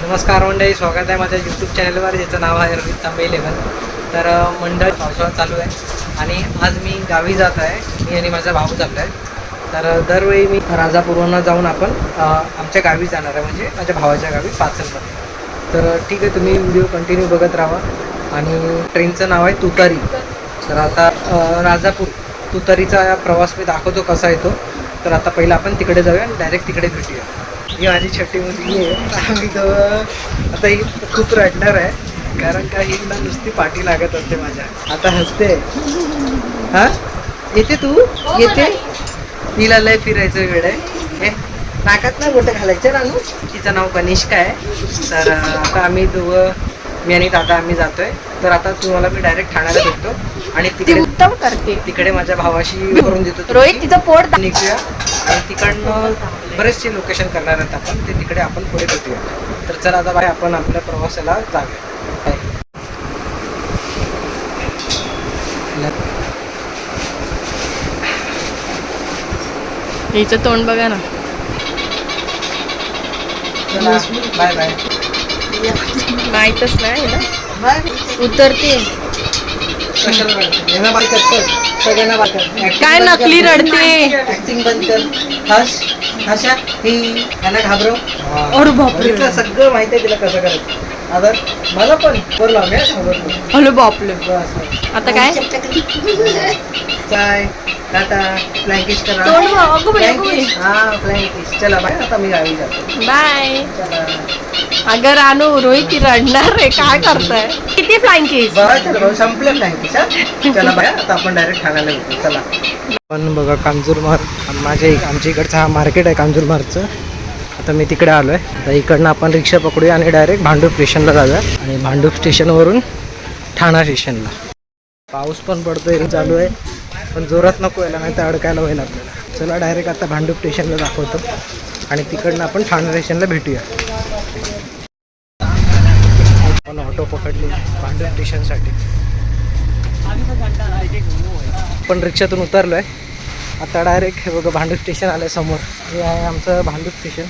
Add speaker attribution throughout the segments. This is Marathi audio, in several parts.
Speaker 1: नमस्कार मंडळी, स्वागत आहे माझ्या यूट्यूब चॅनलवर ज्याचं नाव आहे रोहित तांबे 11. तर मंडळ पावसाळा चालू आहे आणि आज मी गावी जात आहे. मी आणि माझा भाऊ चाललो आहे. तर दरवेळी मी राजापूरवरून जाऊन आपण आमच्या गावी जाणार आहे, म्हणजे माझ्या भावाच्या गावी पाचलमध्ये. तर ठीक आहे, तुम्ही व्हिडिओ कंटिन्यू बघत राहा. आणि ट्रेनचं नाव आहे तुतारी. तर आता राजापूर तुतारीचा प्रवास मी दाखवतो कसा येतो. तर आता पहिला आपण तिकडे जाऊया आणि डायरेक्ट तिकडे भेटूया. ही माझी छोटी मुलगी आहे. आम्ही आता ही खूप रडणार आहे, कारण का ही ना नुसती पाठी लागत असते माझ्या. आता हसते. हा, येते तू? येते? हिला लय फिरायचं वेळ आहे. नाकात ना गोटं घालायचं रानू. तिचं नाव कनिष्का आहे. तर आता आम्ही दोघं, मी आणि दादा आम्ही जातोय. तर आता तुम्हाला मी डायरेक्ट ठाण्याला भेटतो आणि
Speaker 2: ती उत्तम करते.
Speaker 1: तिकडे माझ्या भावाशी करून देतो.
Speaker 2: रोहित तिचं पोट
Speaker 1: निघूया आणि तिकडनं बरेचसे लोकेशन करणार आहेत आपण. ते तिकडे आपण पुढे भेटूया. तर चला आता बाय, आपण आपल्या प्रवासाला जाऊया.
Speaker 2: हिचं तोंड बघा ना.
Speaker 1: चला बाय बाय.
Speaker 2: माहीतच नाही ना
Speaker 1: बाय.
Speaker 2: उतरते.
Speaker 1: कशाला रडते? यांना बाय कर, सगळ्यांना बाय कर.
Speaker 2: काय नकली रडते.
Speaker 1: ऍक्टिंग बंद कर. हस हशा ही यांना घाबरव.
Speaker 2: अरे बापरे.
Speaker 1: सगळं माहिती आहे तिला कसं करायचं. आता मला पण बोलला मी सांगतो.
Speaker 2: हॅलो बापले. आता काय
Speaker 1: चाय टाटा फ्लँकिश करा.
Speaker 2: तोंड बघ. अगं बाई, अगं बाई.
Speaker 1: हा फ्लँकिश. चला बाय, आता मी गावी जातो.
Speaker 2: बाय.
Speaker 1: चला
Speaker 2: अगर रानू रोहित ती रडणार रे. काय करताय? किती फ्लँकीज?
Speaker 1: बरं, चला भाऊ, संपले फ्लँकिश. हा चला बाय, आता आपण डायरेक्ट ठाण्याला येतो. चला. पण बघा, कांजूरमार्ग आमच्या इकडचा हा मार्केट आहे कांजूरमार्गचं. आता मी तिकडे आलो आहे. आता इकडनं आपण रिक्षा पकडूया आणि डायरेक्ट भांडूप स्टेशनला जाऊया. आणि भांडूप स्टेशनवरून ठाणा स्टेशनला. पाऊस पण पडतोय, चालू आहे, पण जोरात नको व्हायला, नाही तर अडकायला होईल आपल्याला. चला डायरेक्ट आता भांडूप स्टेशनला दाखवतो आणि तिकडनं आपण ठाणा स्टेशनला भेटूया. आपण ऑटो पकडली भांडूप स्टेशनसाठी. आपण रिक्षातून उतरलो आहे. आता डायरेक्ट हे बघा, भांडूप स्टेशन आलं आहे समोर. हे आहे आमचं भांडूप स्टेशन.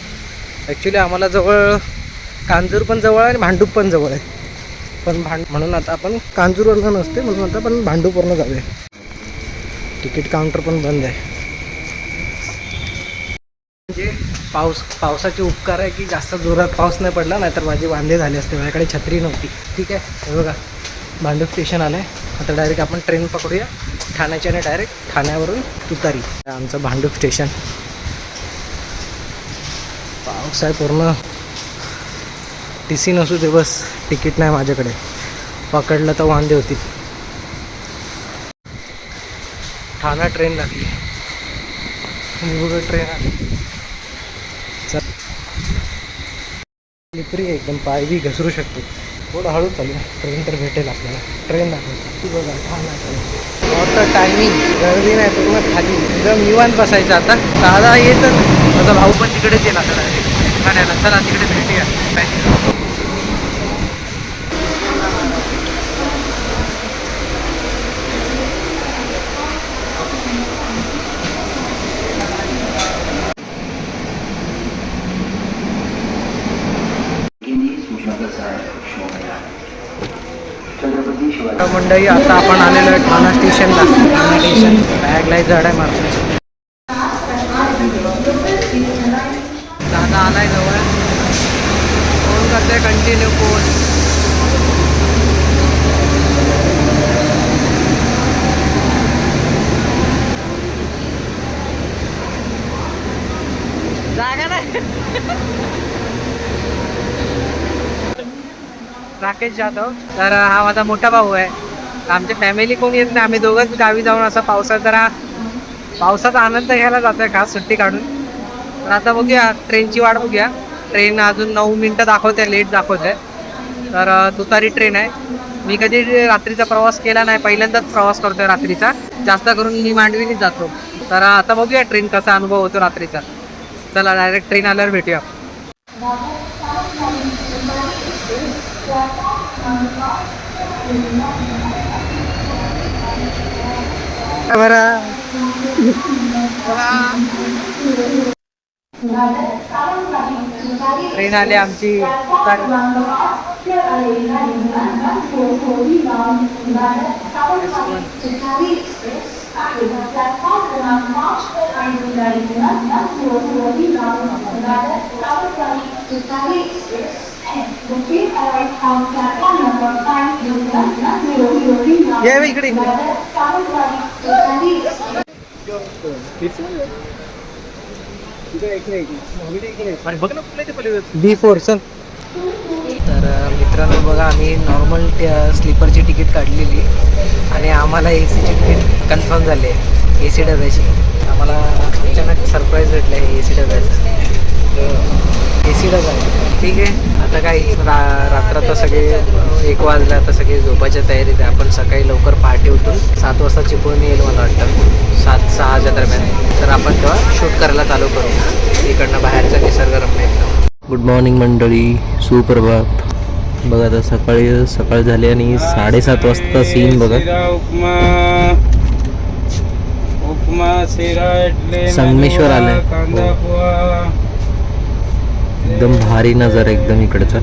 Speaker 1: ॲक्च्युली आम्हाला जवळ कांजूर पण जवळ आहे आणि भांडूप पण जवळ आहे. पण म्हणून आता आपण कांजूरवरनं नसते, म्हणून आता आपण भांडूपवरनं जाऊया. तिकीट काउंटर पण बंद आहे. म्हणजे पावसाचे उपकार आहे की जास्त जोरात पाऊस नाही पडला, नाहीतर माझे वांदे झाले असते. माझ्याकडे छत्री नव्हती. ठीक आहे, हे बघा भांडूप स्टेशन आलं आहे. आता डायरेक्ट आपण ट्रेन पकडूया ठाण्याची आणि डायरेक्ट ठाण्यावरून तुतारी. आमचं भांडूप स्टेशन. पाऊस आहे पूर्ण. TC नसू दे बस, तिकीट नाही माझ्याकडे. पकडलं तर वांदे होती. ठाणा ट्रेन लागली. बघा ट्रेन आली. स्लिपरी एकदम, पाय बी घसरू शकतो. थोडं हळू चालू. ट्रेन तर भेटेल आपल्याला. ट्रेन दाखवतो. बघा ठाणा ट्रेन. आता टायमिंग, गर्दी नाही, पूर्ण खाली एकदम निवांत बसायचं. आता दादा येतं, माझा भाऊ पण तिकडेच येईल आता डायरेक्ट ठाण्याला. चला तिकडे भेटूया. मंडळी, आता आपण आलेलो आहे ठाणा स्टेशनला. ठाणा स्टेशन बॅग लाई जड आहे माणसाची. दादा आलाय जवळ. फोन करतोय कंटिन्यू फोन. जागा नाही. राकेश जाधव. तर हा माझा मोठा भाऊ आहे. आमची फॅमिली कोणी येत नाही, आम्ही दोघंच गावी जाऊन असं पावसाचा आनंद घ्यायला जातोय, खास सुट्टी काढून. तर आता बघूया, ट्रेनची वाट बघूया. ट्रेन अजून 9 मिनटं दाखवते, लेट दाखवते. तर तुतारी ट्रेन आहे. मी कधी रात्रीचा प्रवास केला नाही, पहिल्यांदाच प्रवास करतोय रात्रीचा. जास्त करून मी मांडवीने जातो. तर आता बघूया ट्रेन कसा अनुभव होतो रात्रीचा. चला डायरेक्ट ट्रेन आल्यावर भेटूया. बरं ट्रेन आली आमची. ये बे इकडे इकडे. B4 चल. तर मित्रांनो बघा, आम्ही नॉर्मल स्लीपरची तिकीट काढलेली आणि आम्हाला ए सीची तिकीट कन्फर्म झाली आहे. ए सी डब्याची आम्हाला अचानक सरप्राईज भेटलं आहे ए सी डब्याचं. ए सी डबा आहे, ठीक आहे. आता काय रात्र तर सगळे 1 वाजला, आता सगळे झोपायच्या तयारीत आहे. आपण सकाळी लवकर पहाटे उठून 7 वाजता चिपळूण येईल मला वाटतं, 7-6च्या दरम्यान. तर आपण तेव्हा शूट करायला चालू करू इकडनं बाहेरचा निसर्गरम्य एकदम. गुड मॉर्निंग मंडळी, सुप्रभात. बघा आता सकाळ झाली आणि 7:30 वाजता सीन बघा. संगमेश्वर आलाय. एकदम भारी नजारा एकदम इकडचा.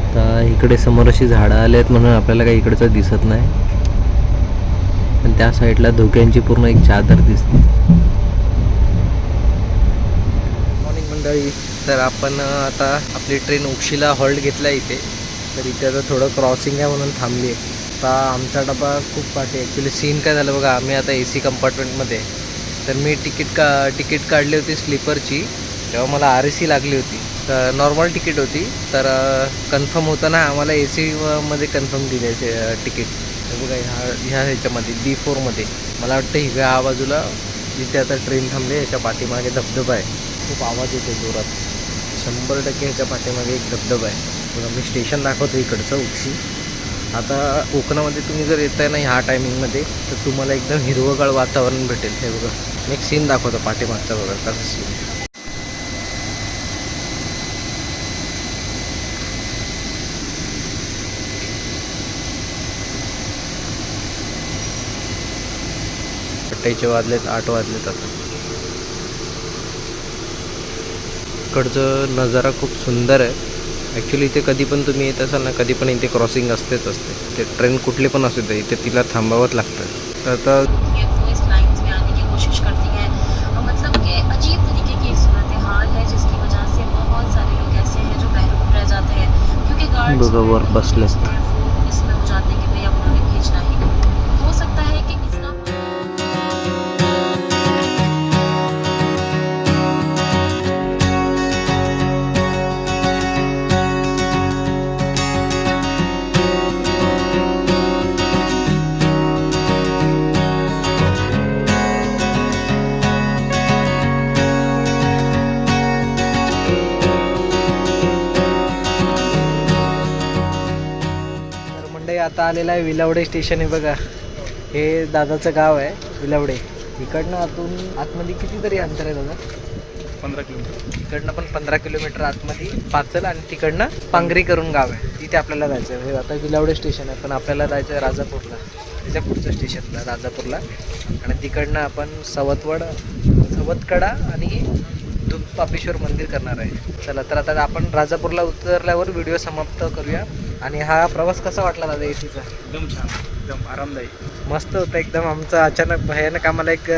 Speaker 1: आता इकडे समोर अशी झाडं आले आहेत म्हणून आपल्याला काही इकडचं दिसत नाही, पण त्या साईडला धुक्यांची पूर्ण एक चादर दिसते. मॉर्निंग मंडळी, तर आपण आता आपली ट्रेन उक्षीला हॉल्ट घेतला इथे. तर इथे आता थोडं क्रॉसिंग आहे म्हणून थांबली आहे. आता आमचा डबा खूप पाठी. ॲक्च्युली सीन काय झालं बघा, आम्ही आता ए सी कंपार्टमेंटमध्ये. तर मी तिकीट काढली होती स्लीपरची, तेव्हा मला RAC लागली होती. तर नॉर्मल तिकीट होती. तर कन्फर्म होताना आम्हाला ए सीमध्ये कन्फर्म दिले तिकीट. तर बघा ह्या ह्याच्यामध्ये B4मध्ये मला वाटतं ह्या बाजूला जिथे आता ट्रेन थांबली याच्या पाठीमागे धबधबा आहे. खूप आवाज येतो जोरात. 100% ह्याच्या पाठीमागे एक धबधबा आहे. बघा मी स्टेशन दाखवतो इकडचं उक्षी. आता कोकणामध्ये तुम्ही जर येताय ना ह्या टायमिंगमध्ये, तर तुम्हाला एकदम हिरवंगाळ वातावरण भेटेल. हे बघा मी एक सीन दाखवतो पाठीमागचा, बघा कसं सीन. वाजलेत 8 वाजलेत आता. इकडचं नजारा खूप सुंदर आहे. ॲक्च्युली इथे कधी पण तुम्ही येत असाल ना, कधी पण इथे क्रॉसिंग असतेच असते. ते ट्रेन कुठली पण असू दे, इथे तिला थांबावंच लागतं. तर आता
Speaker 3: इस लाइन्स में आने की कोशिश करती है, मतलब कि अजीब तरीके की एक सूरत हाल है जिसकी वजह से बहुत सारे लोग ऐसे हैं जो महरूम रह जाते हैं, क्योंकि गार्ड्स
Speaker 1: वर बसले
Speaker 3: इसमें हो जाते हैं कि भाई अब उन्होंने भेजना ही हो सकता है कि इस्लाम
Speaker 1: आता आलेला आहे विलवडे स्टेशन आहे बघा. हे दादाचं गाव आहे विलवडे. इकडनं आतमध्ये कितीतरी अंतर आहे दादा? 15 किलोमीटर. इकडनं पण 15 किलोमीटर आतमध्ये पाचल आणि तिकडनं पांगरी करून गाव आहे, तिथे आपल्याला जायचं आहे. हे आता विलवडे स्टेशन आहे, पण आपल्याला जायचं आहे राजापूरला. त्याच्या पुढचं स्टेशनला राजापूरला. आणि तिकडनं आपण सवतकडा आणि दूधपापेश्वर मंदिर करणार आहे. चला तर आता आपण राजापूरला उतरल्यावर व्हिडिओ समाप्त करूया. आणि हा प्रवास कसा वाटला दादा एसीचा?
Speaker 4: एकदम छान, एकदम आरामदायी,
Speaker 1: मस्त होता एकदम. आमचा अचानक भयानक आम्हाला एक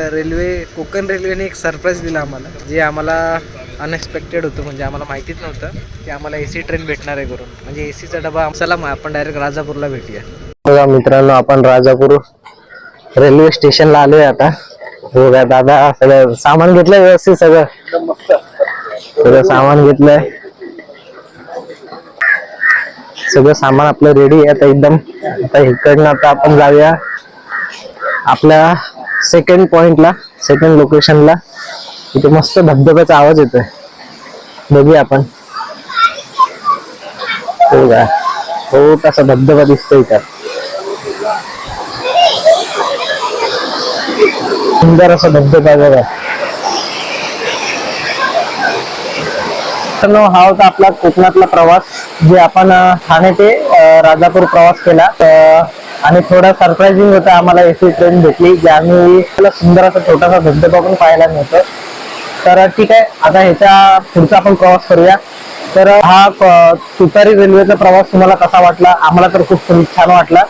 Speaker 1: कोकण रेल्वेने एक सरप्राईज दिला आम्हाला, जे आम्हाला अनएक्सपेक्टेड होतं. म्हणजे आम्हाला माहितीच नव्हतं की आम्हाला AC ट्रेन भेटणार आहे करून. म्हणजे ACचा डबा. चला मग आपण डायरेक्ट राजापूरला भेटूया. बघा मित्रांनो, आपण राजापूर रेल्वे स्टेशनला आलोय आता. बघा दादा सगळं सामान घेतलंय व्यवस्थित, सगळं सामान घेतलंय. सगळं सामान आपलं रेडी आहे आता एकदम. आता इकडनं आता आपण जाऊया आपल्या सेकंड पॉइंटला, सेकंड लोकेशनला. इथे मस्त धबधब्याचा आवाज येतोय, बघूया आपण. हो तसा धबधबा दिसतोय का, सुंदर असा धबधबा बघा. हा होता आपला कोकणातला प्रवास, जे आपण ठाणे ते राजापूर प्रवास केला. आणि थोडा सरप्राइझिंग होतं, आम्हाला एसी ट्रेन भेटली जी आम्ही त्याला सुंदर असा छोटासा धबधबा पण पाहायला मिळतो. तर ठीक आहे, आता ह्याच्या पुढचा आपण प्रवास करूया. तर हा तुतारी रेल्वेचा प्रवास तुम्हाला कसा वाटला? आम्हाला तर खूप छान वाटला.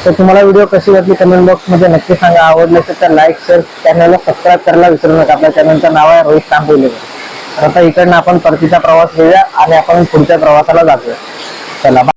Speaker 1: तर तुम्हाला व्हिडिओ कशी वाटली कमेंट बॉक्स मध्ये नक्की सांगा. आवडले असेल तर लाईक शेअर, चॅनलला सबस्क्राईब करायला विसरू नका. आपल्या चॅनलचं नाव आहे रोहित तांबोली. तर आता इकडनं आपण परतीचा प्रवास घेऊया आणि आपण पुढच्या प्रवासाला जातोया. चला.